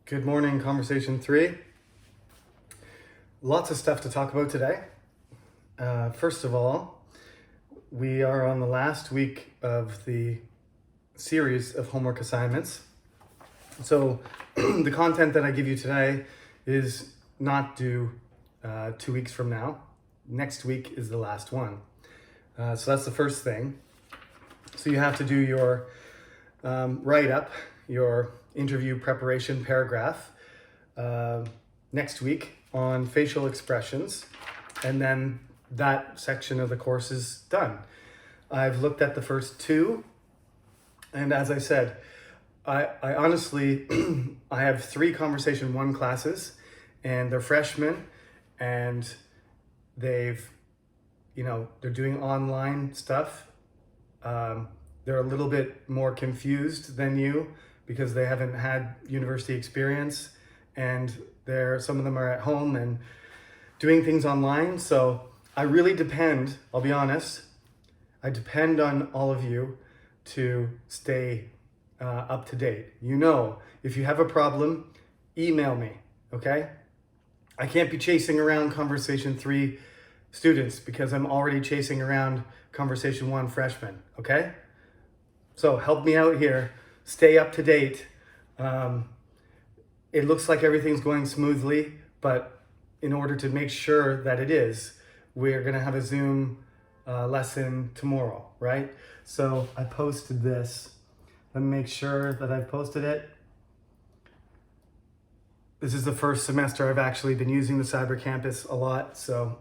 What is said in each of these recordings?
Good morning, Conversation 3. Lots of stuff to talk about today. First of all, we are on the last week of the series of homework assignments. So the content that I give you today is not due 2 weeks from now. Next week is the last one. So that's the first thing. So you have to do your write-up, your interview preparation paragraph next week on facial expressions, and then that section of the course is done. I've looked at the first two, and as I said, I honestly, I have 3 Conversation 1 classes, and they're freshmen, and they're doing online stuff. They're a little bit more confused than you because they haven't had university experience, and some of them are at home and doing things online. So I really depend, I'll be honest, I depend on all of you to stay up to date. If you have a problem, email me, okay? I can't be chasing around Conversation 3 students because I'm already chasing around Conversation 1 freshmen, okay? So help me out here, stay up to date. It looks like everything's going smoothly, but in order to make sure that it is, we're gonna have a Zoom lesson tomorrow, right? So I posted this. Let me make sure that I've posted it. This is the first semester I've actually been using the Cyber Campus a lot, so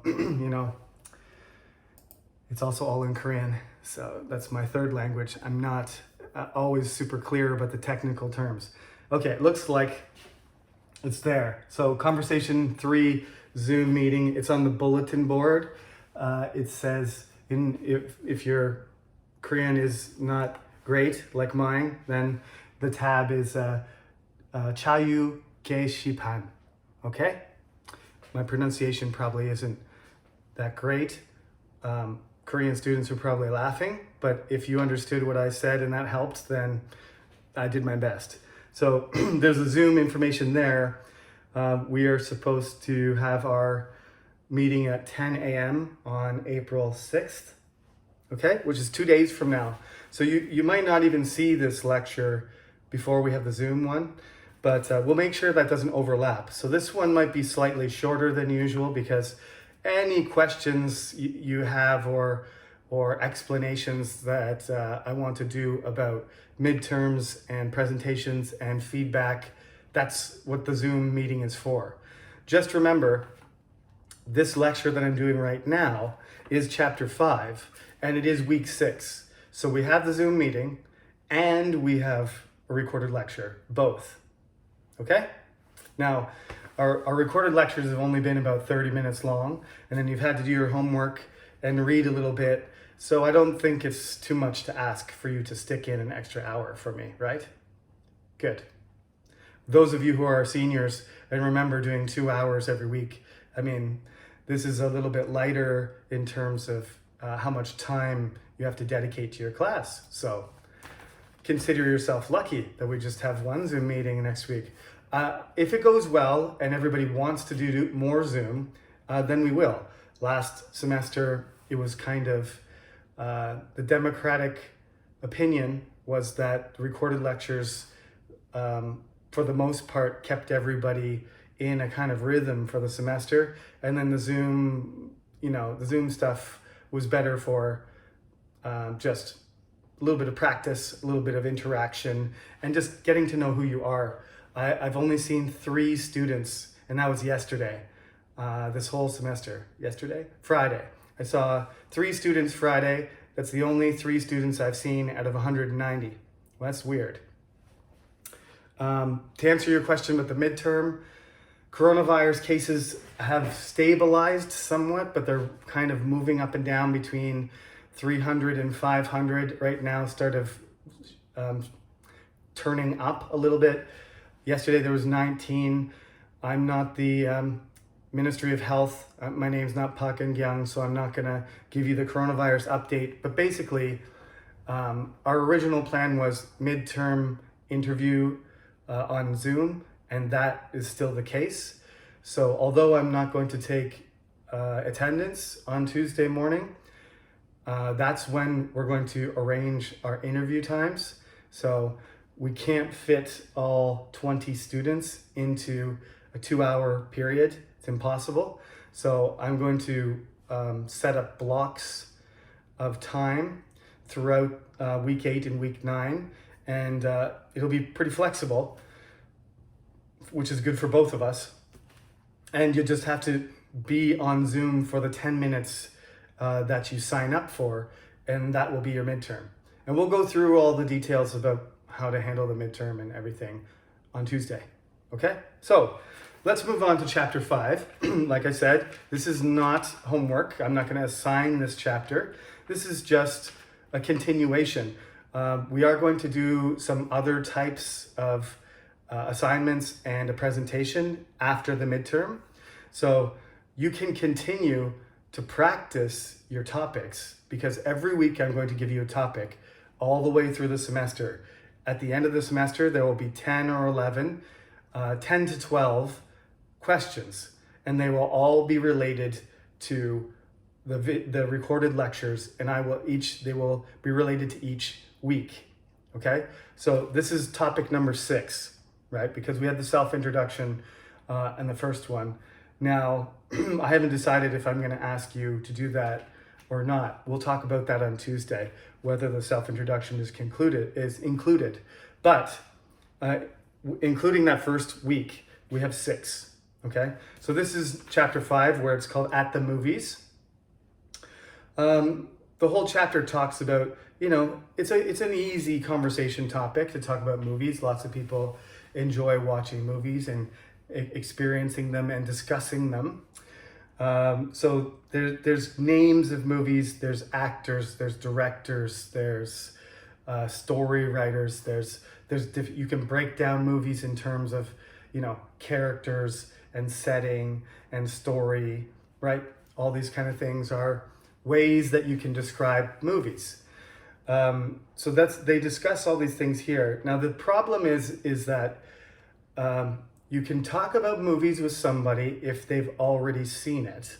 it's also all in Korean. So that's my third language. I'm not always super clear about the technical terms. Okay, it looks like it's there. So Conversation 3 Zoom meeting, it's on the bulletin board. It says, if your Korean is not great like mine, then the tab is 자유 게시판, okay? My pronunciation probably isn't that great. Korean students are probably laughing, but if you understood what I said and that helped, then I did my best. So there's a Zoom information there. We are supposed to have our meeting at 10 a.m. on April 6th, okay? Which is 2 days from now. So you might not even see this lecture before we have the Zoom one, but we'll make sure that doesn't overlap. So this one might be slightly shorter than usual because any questions you have or explanations that I want to do about midterms and presentations and feedback, that's what the Zoom meeting is for. Just remember, this lecture that I'm doing right now is chapter 5, and it is week 6. So we have the Zoom meeting and we have a recorded lecture, both, okay? Now, our recorded lectures have only been about 30 minutes long, and then you've had to do your homework and read a little bit. So I don't think it's too much to ask for you to stick in an extra hour for me, right? Good. Those of you who are seniors and remember doing 2 hours every week, this is a little bit lighter in terms of how much time you have to dedicate to your class. So consider yourself lucky that we just have one Zoom meeting next week. If it goes well and everybody wants to do more Zoom, then we will. Last semester, it was kind of, the democratic opinion was that the recorded lectures, for the most part, kept everybody in a kind of rhythm for the semester. And then the Zoom stuff was better for just a little bit of practice, a little bit of interaction, and just getting to know who you are. I've only seen 3 students, and that was yesterday, this whole semester. Friday. I saw 3 students Friday. That's the only 3 students I've seen out of 190. Well, that's weird. To answer your question about the midterm, coronavirus cases have stabilized somewhat, but they're kind of moving up and down between 300 and 500 right now, turning up a little bit. Yesterday there was 19. I'm not the Ministry of Health. My name's not Park Eun-kyung, so I'm not gonna give you the coronavirus update. But basically, our original plan was midterm interview on Zoom, and that is still the case. So although I'm not going to take attendance on Tuesday morning, that's when we're going to arrange our interview times. So we can't fit all 20 students into a 2-hour period. It's impossible. So I'm going to set up blocks of time throughout week 8 and week 9, and it'll be pretty flexible, which is good for both of us. And you just have to be on Zoom for the 10 minutes that you sign up for, and that will be your midterm. And we'll go through all the details about how to handle the midterm and everything on Tuesday. Okay? So let's move on to chapter 5. Like I said, this is not homework. I'm not going to assign this chapter. This is just a continuation. We are going to do some other types of assignments and a presentation after the midterm. So you can continue to practice your topics, because every week I'm going to give you a topic all the way through the semester. At the end of the semester, there will be 10 or 11, 10 to 12 questions, and they will all be related to the recorded lectures, and they will be related to each week. Okay, so this is topic number 6, right? Because we had the self-introduction and the first one. Now, I haven't decided if I'm going to ask you to do that or not. We'll talk about that on Tuesday, whether the self-introduction is included. But including that first week, we have 6. Okay, so this is chapter 5, where it's called At the Movies. The whole chapter talks about, it's an easy conversation topic to talk about movies. Lots of people enjoy watching movies and experiencing them and discussing them. So there's names of movies, there's actors, there's directors, there's story writers, you can break down movies in terms of, characters and setting and story, right? All these kind of things are ways that you can describe movies. So they discuss all these things here. Now the problem is that you can talk about movies with somebody if they've already seen it.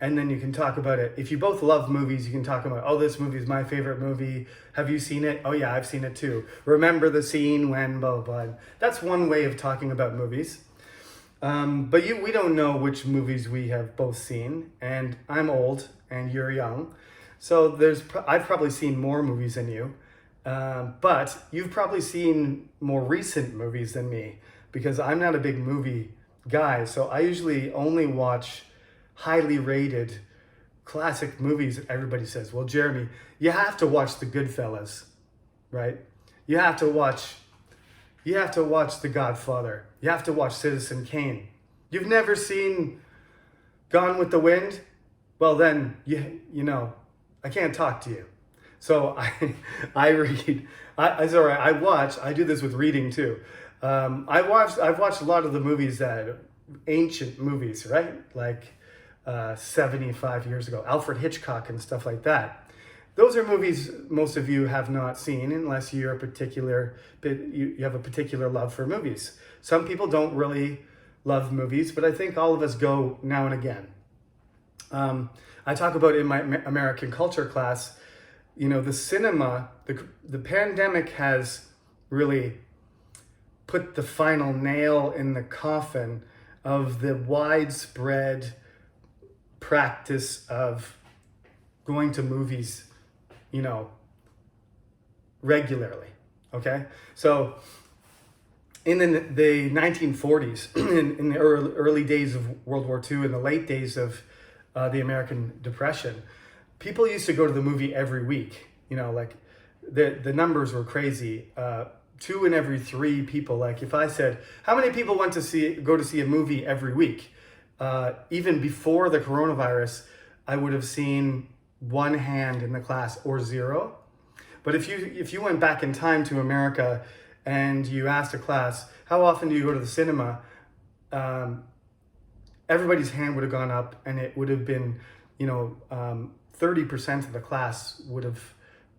And then you can talk about it. If you both love movies, you can talk about, oh, this movie is my favorite movie. Have you seen it? Oh yeah, I've seen it too. Remember the scene when blah, blah, blah. That's one way of talking about movies. But we don't know which movies we have both seen. And I'm old and you're young. So I've probably seen more movies than you. But you've probably seen more recent movies than me, because I'm not a big movie guy. So I usually only watch highly rated classic movies that everybody says, well, Jeremy, you have to watch The Goodfellas, right? You have to watch The Godfather. You have to watch Citizen Kane. You've never seen Gone with the Wind? Well, then, I can't talk to you. So I read, I do this with reading too. I've watched a lot of the movies ancient movies, right? Like 75 years ago, Alfred Hitchcock and stuff like that. Those are movies most of you have not seen unless you have a particular love for movies. Some people don't really love movies, but I think all of us go now and again. I talk about in my American culture class, the cinema, the pandemic has really put the final nail in the coffin of the widespread practice of going to movies, regularly. Okay, so in the 1940s, in the early days of World War II, in the late days of the American Depression, people used to go to the movie every week. Like the numbers were crazy. 2 in every 3 people. Like if I said, how many people went to go to see a movie every week? Even before the coronavirus, I would have seen 1 hand in the class or 0. But if you went back in time to America and you asked a class, how often do you go to the cinema? Everybody's hand would have gone up, and it would have been, 30% of the class would have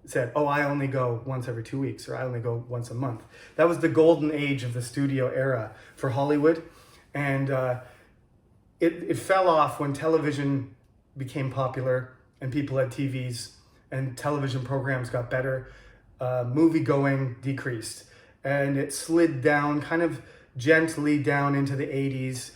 said, oh, I only go once every 2 weeks, or I only go once a month. That was the golden age of the studio era for Hollywood. And it fell off when television became popular and people had TVs and television programs got better. Movie going decreased, and it slid down kind of gently down into the 80s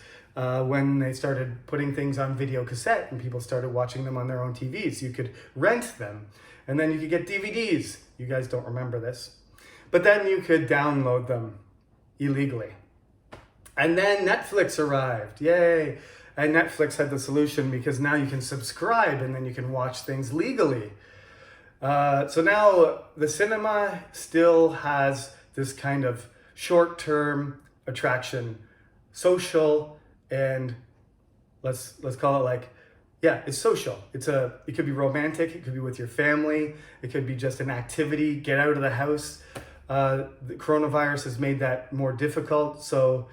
when they started putting things on video cassette and people started watching them on their own TVs. You could rent them, and then you could get DVDs. You guys don't remember this. But then you could download them illegally. And then Netflix arrived, yay! And Netflix had the solution, because now you can subscribe and then you can watch things legally. So now the cinema still has this kind of short-term attraction, social, and let's call it like, yeah, it's social. It could be romantic, it could be with your family, it could be just an activity, get out of the house. The coronavirus has made that more difficult, so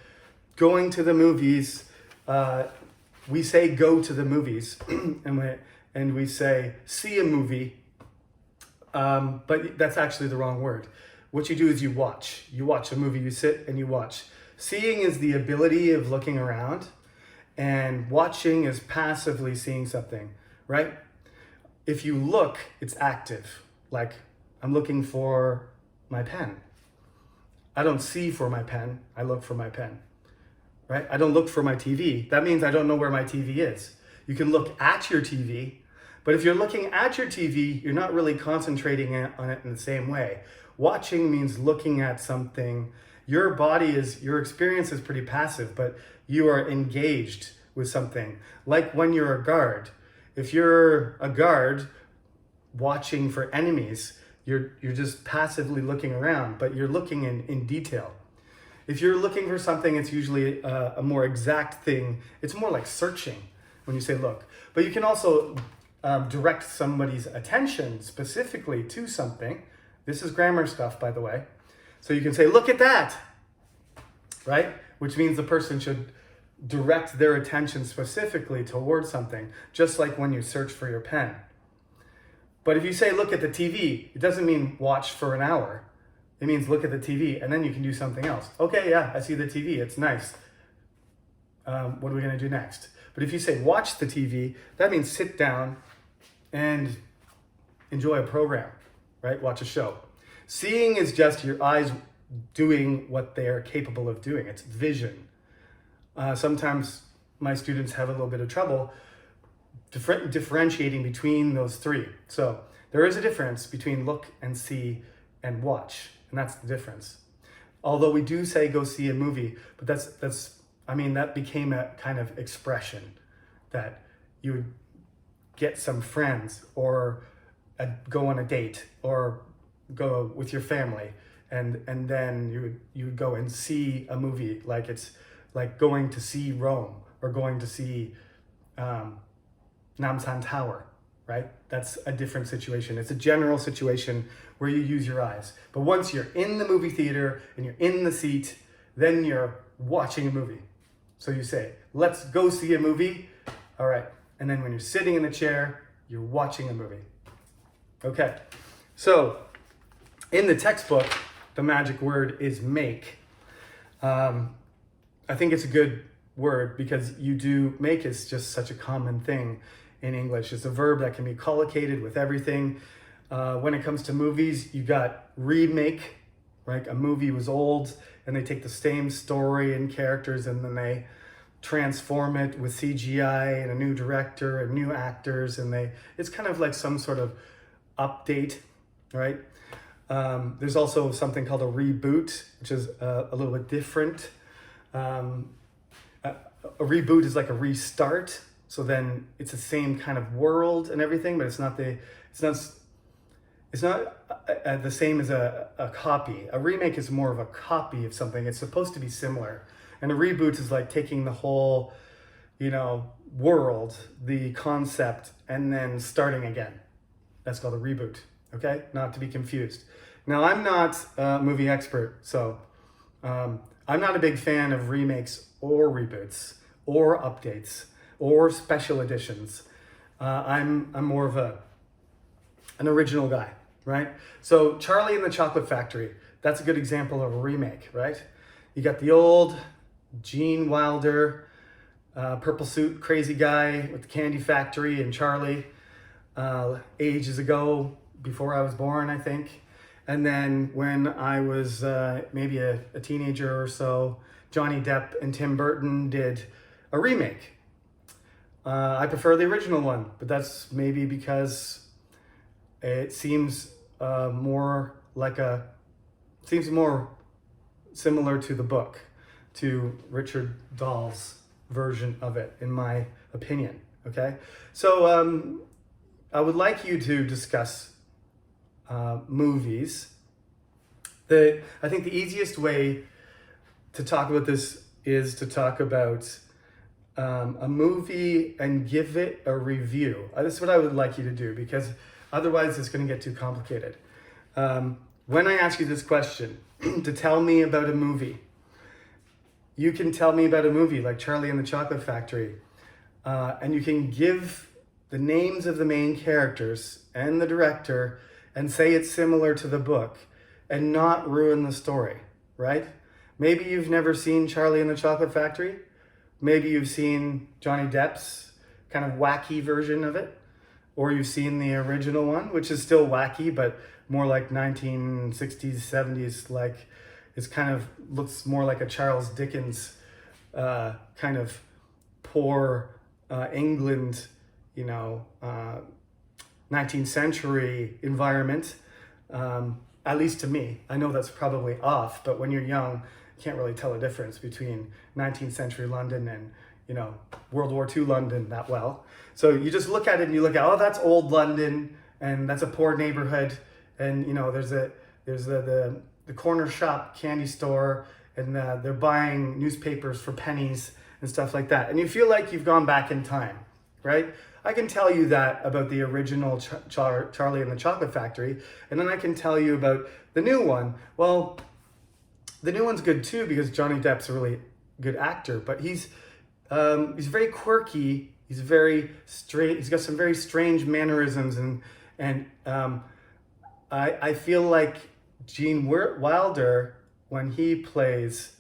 going to the movies, we say go to the movies, and we say see a movie, but that's actually the wrong word. What you do is you watch. You watch a movie, you sit and you watch. Seeing is the ability of looking around, and watching is passively seeing something, right? If you look, it's active. Like, I'm looking for my pen. I don't see for my pen, I look for my pen, right? I don't look for my TV. That means I don't know where my TV is. You can look at your TV, but if you're looking at your TV, you're not really concentrating on it in the same way. Watching means looking at something. Your experience is pretty passive, but you are engaged with something. Like when you're a guard. If you're a guard watching for enemies, you're just passively looking around, but you're looking in detail. If you're looking for something, it's usually a more exact thing. It's more like searching when you say look. But you can also direct somebody's attention specifically to something. This is grammar stuff, by the way. So you can say, look at that, right? Which means the person should direct their attention specifically towards something, just like when you search for your pen. But if you say, look at the TV, it doesn't mean watch for an hour. It means look at the TV, and then you can do something else. Okay, yeah, I see the TV, it's nice. What are we gonna do next? But if you say watch the TV, that means sit down and enjoy a program, right? Watch a show. Seeing is just your eyes doing what they're capable of doing. It's vision. Sometimes my students have a little bit of trouble differentiating between those three. So there is a difference between look and see and watch, and that's the difference. Although we do say go see a movie, but that became a kind of expression that you would get some friends or go on a date or go with your family, and then you would go and see a movie, like it's like going to see Rome or going to see Namsan Tower, right? That's a different situation. It's a general situation where you use your eyes. But once you're in the movie theater and you're in the seat, then you're watching a movie. So you say, let's go see a movie. All right. And then when you're sitting in the chair, you're watching a movie. Okay. So in the textbook, the magic word is make. I think it's a good word because make is just such a common thing in English. It's a verb that can be collocated with everything. When it comes to movies, you got remake, right? A movie was old and they take the same story and characters and then they transform it with CGI and a new director and new actors, and it's kind of like some sort of update, right? There's also something called a reboot, which is a little bit different. A reboot is like a restart. So then it's the same kind of world and everything, but it's not the same as a copy. A remake is more of a copy of something. It's supposed to be similar. And a reboot is like taking the whole, world, the concept, and then starting again. That's called a reboot, okay? Not to be confused. Now, I'm not a movie expert, so I'm not a big fan of remakes or reboots or updates or special editions. I'm more of an original guy. right? So Charlie and the Chocolate Factory, that's a good example of a remake, right? You got the old Gene Wilder, purple suit, crazy guy with the candy factory, and Charlie, ages ago, before I was born, I think. And then when I was maybe a teenager or so, Johnny Depp and Tim Burton did a remake. I prefer the original one, but that's maybe because it seems more similar to the book, to Richard Dahl's version of it, in my opinion. Okay, so I would like you to discuss movies. I think the easiest way to talk about this is to talk about a movie and give it a review. This is what I would like you to do, because otherwise it's going to get too complicated. When I ask you this question, to tell me about a movie, you can tell me about a movie like Charlie and the Chocolate Factory, and you can give the names of the main characters and the director and say it's similar to the book and not ruin the story, right? Maybe you've never seen Charlie and the Chocolate Factory. Maybe you've seen Johnny Depp's kind of wacky version of it, or you've seen the original one, which is still wacky, but more like 1960s, 70s, like it's kind of looks more like a Charles Dickens kind of poor England, 19th century environment, at least to me. I know that's probably off, but when you're young, you can't really tell a difference between 19th century London and, World War II London that well. So you just look at it and you look at, oh, that's old London, and that's a poor neighborhood, and there's the corner shop candy store, and they're buying newspapers for pennies and stuff like that. And you feel like you've gone back in time, right? I can tell you that about the original Charlie and the Chocolate Factory, and then I can tell you about the new one. Well, the new one's good too, because Johnny Depp's a really good actor, but he's very quirky. He's very strange. He's got some very strange mannerisms, and I feel like Gene Wilder, when he plays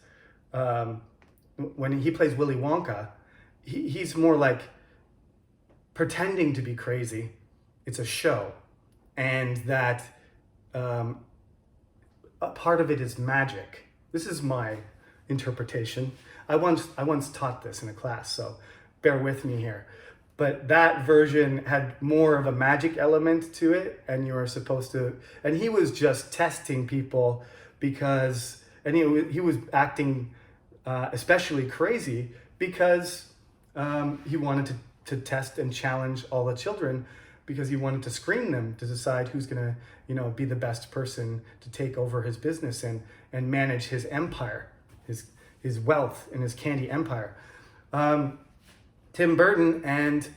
Willy Wonka, he's more like pretending to be crazy. It's a show, and that a part of it is magic. This is my interpretation. I once taught this in a class, so bear with me here. But that version had more of a magic element to it, and you were supposed to, and he was just testing people because, and he was acting especially crazy because he wanted to test and challenge all the children, because he wanted to screen them to decide who's gonna, be the best person to take over his business and manage his empire, his wealth and his candy empire. Tim Burton and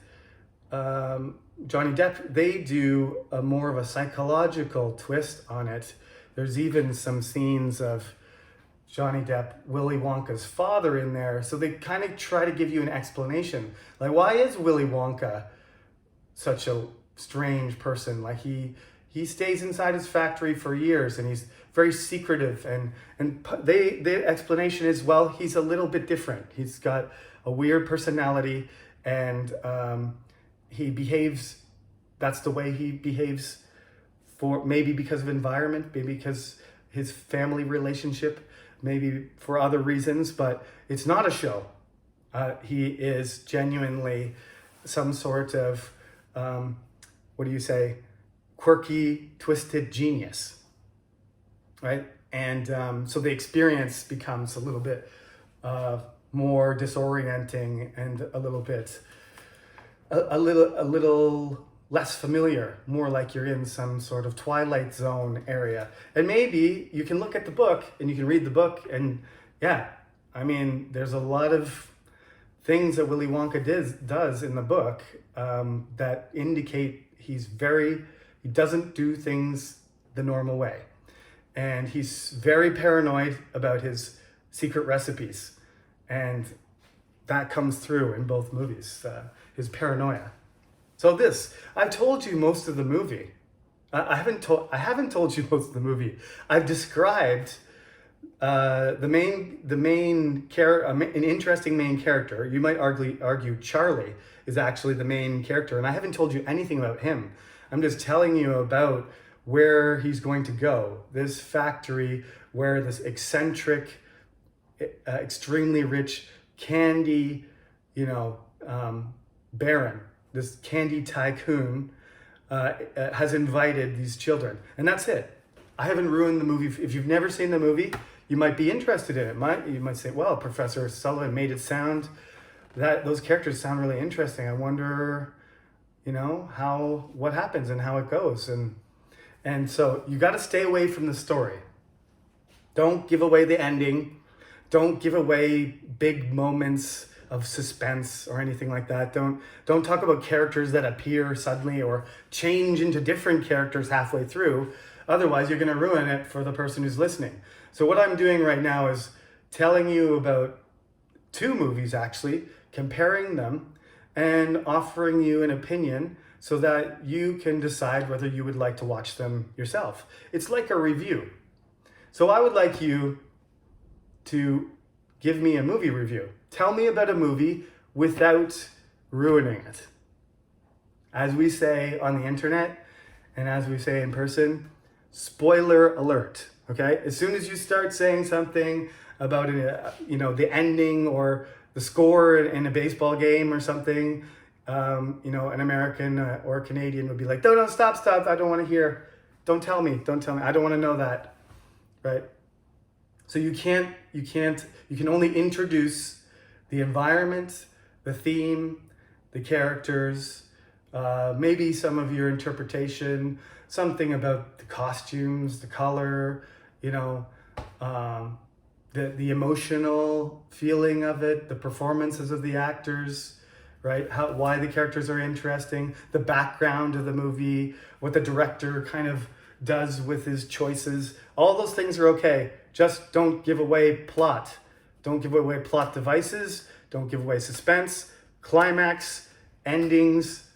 Johnny Depp, they do a more of a psychological twist on it. There's even some scenes of Johnny Depp, Willy Wonka's father, in there. So they kind of try to give you an explanation. Like, why is Willy Wonka such a strange person? Like, he stays inside his factory for years, and he's very secretive. And the explanation is, well, he's a little bit different. He's got a weird personality, and he behaves, that's the way he behaves, for maybe because of environment, maybe because his family relationship, maybe for other reasons, but it's not a show. He is genuinely some sort of, quirky, twisted genius, right? And so the experience becomes a little bit more disorienting and a little less familiar, more like you're in some sort of Twilight Zone area. And maybe you can look at the book and you can read the book, and there's a lot of things that Willy Wonka does in the book that indicate he doesn't do things the normal way. And he's very paranoid about his secret recipes. And that comes through in both movies, his paranoia. So I've told you most of the movie. I haven't told you most of the movie. I've described the main character, an interesting main character. You might argue Charlie is actually the main character, and I haven't told you anything about him. I'm just telling you about where he's going to go. This factory where this eccentric, extremely rich candy, baron, this candy tycoon, has invited these children, and that's it. I haven't ruined the movie. If you've never seen the movie, you might be interested in it. You might say, well, Professor Sullivan made it sound that those characters sound really interesting. I wonder, what happens and how it goes. And so you got to stay away from the story. Don't give away the ending. Don't give away big moments of suspense or anything like that. Don't talk about characters that appear suddenly or change into different characters halfway through. Otherwise, you're going to ruin it for the person who's listening. So what I'm doing right now is telling you about 2 movies, actually, comparing them and offering you an opinion so that you can decide whether you would like to watch them yourself. It's like a review. So I would like you to give me a movie review. Tell me about a movie without ruining it. As we say on the internet and as we say in person, spoiler alert, okay? As soon as you start saying something about the ending or the score in a baseball game or something, an American or a Canadian would be like, no, stop, I don't want to hear. Don't tell me, I don't want to know that, right? So you can only introduce the environment, the theme, the characters, maybe some of your interpretation, something about the costumes, the color, the emotional feeling of it, the performances of the actors, right? Why the characters are interesting, the background of the movie, what the director kind of does with his choices. All those things are okay. Just don't give away plot. Don't give away plot devices. Don't give away suspense, climax, endings.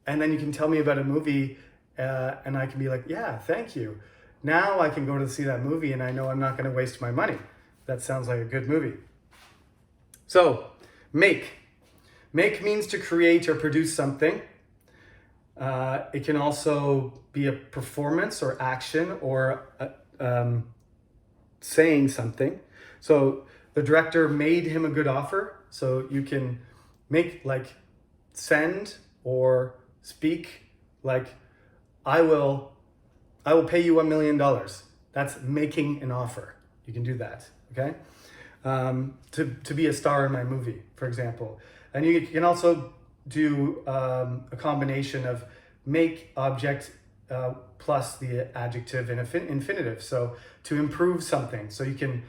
And then you can tell me about a movie and I can be like, yeah, thank you. Now I can go to see that movie and I know I'm not going to waste my money. That sounds like a good movie. So, make. Make means to create or produce something. It can also be a performance or action or saying something. So the director made him a good offer. So you can make send or speak like, I will pay you $1 million. That's making an offer. You can do that, okay? To be a star in my movie, for example. And you can also do a combination of make object plus the adjective and infinitive. So to improve something. So you can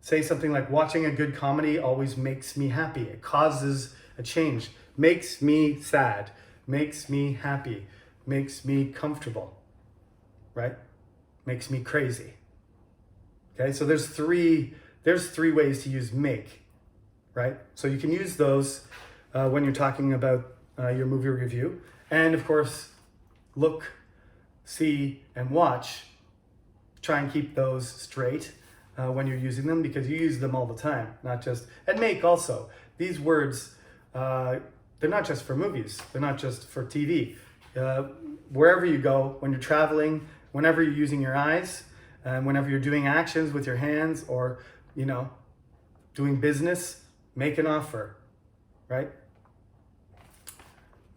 say something like, watching a good comedy always makes me happy. It causes a change. Makes me sad. Makes me happy. Makes me comfortable. Right? Makes me crazy. Okay, so there's three ways to use make. Right? So you can use those when you're talking about your movie review. And of course, look, see, and watch. Try and keep those straight when you're using them, because you use them all the time, not just, and make also. These words, they're not just for movies, they're not just for TV. Wherever you go, when you're traveling, whenever you're using your eyes, whenever you're doing actions with your hands or, doing business, make an offer, right?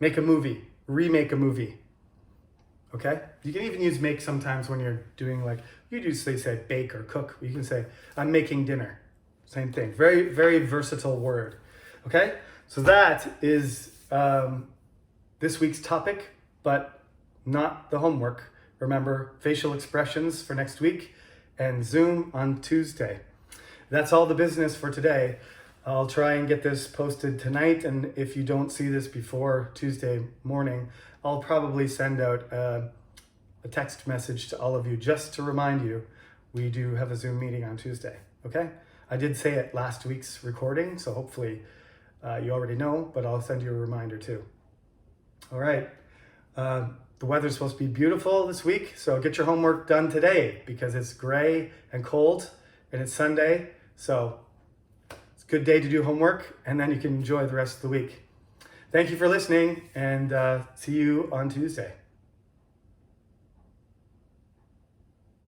Make a movie, remake a movie, okay? You can even use make sometimes when you're doing they say bake or cook. You can say, I'm making dinner. Same thing, very, very versatile word, okay? So that is this week's topic, but not the homework. Remember, facial expressions for next week and Zoom on Tuesday. That's all the business for today. I'll try and get this posted tonight, and if you don't see this before Tuesday morning, I'll probably send out a text message to all of you just to remind you we do have a Zoom meeting on Tuesday, okay? I did say it last week's recording, so hopefully you already know, but I'll send you a reminder too. All right. The weather's supposed to be beautiful this week, so get your homework done today because it's gray and cold and it's Sunday. So it's a good day to do homework, and then you can enjoy the rest of the week. Thank you for listening, and see you on Tuesday.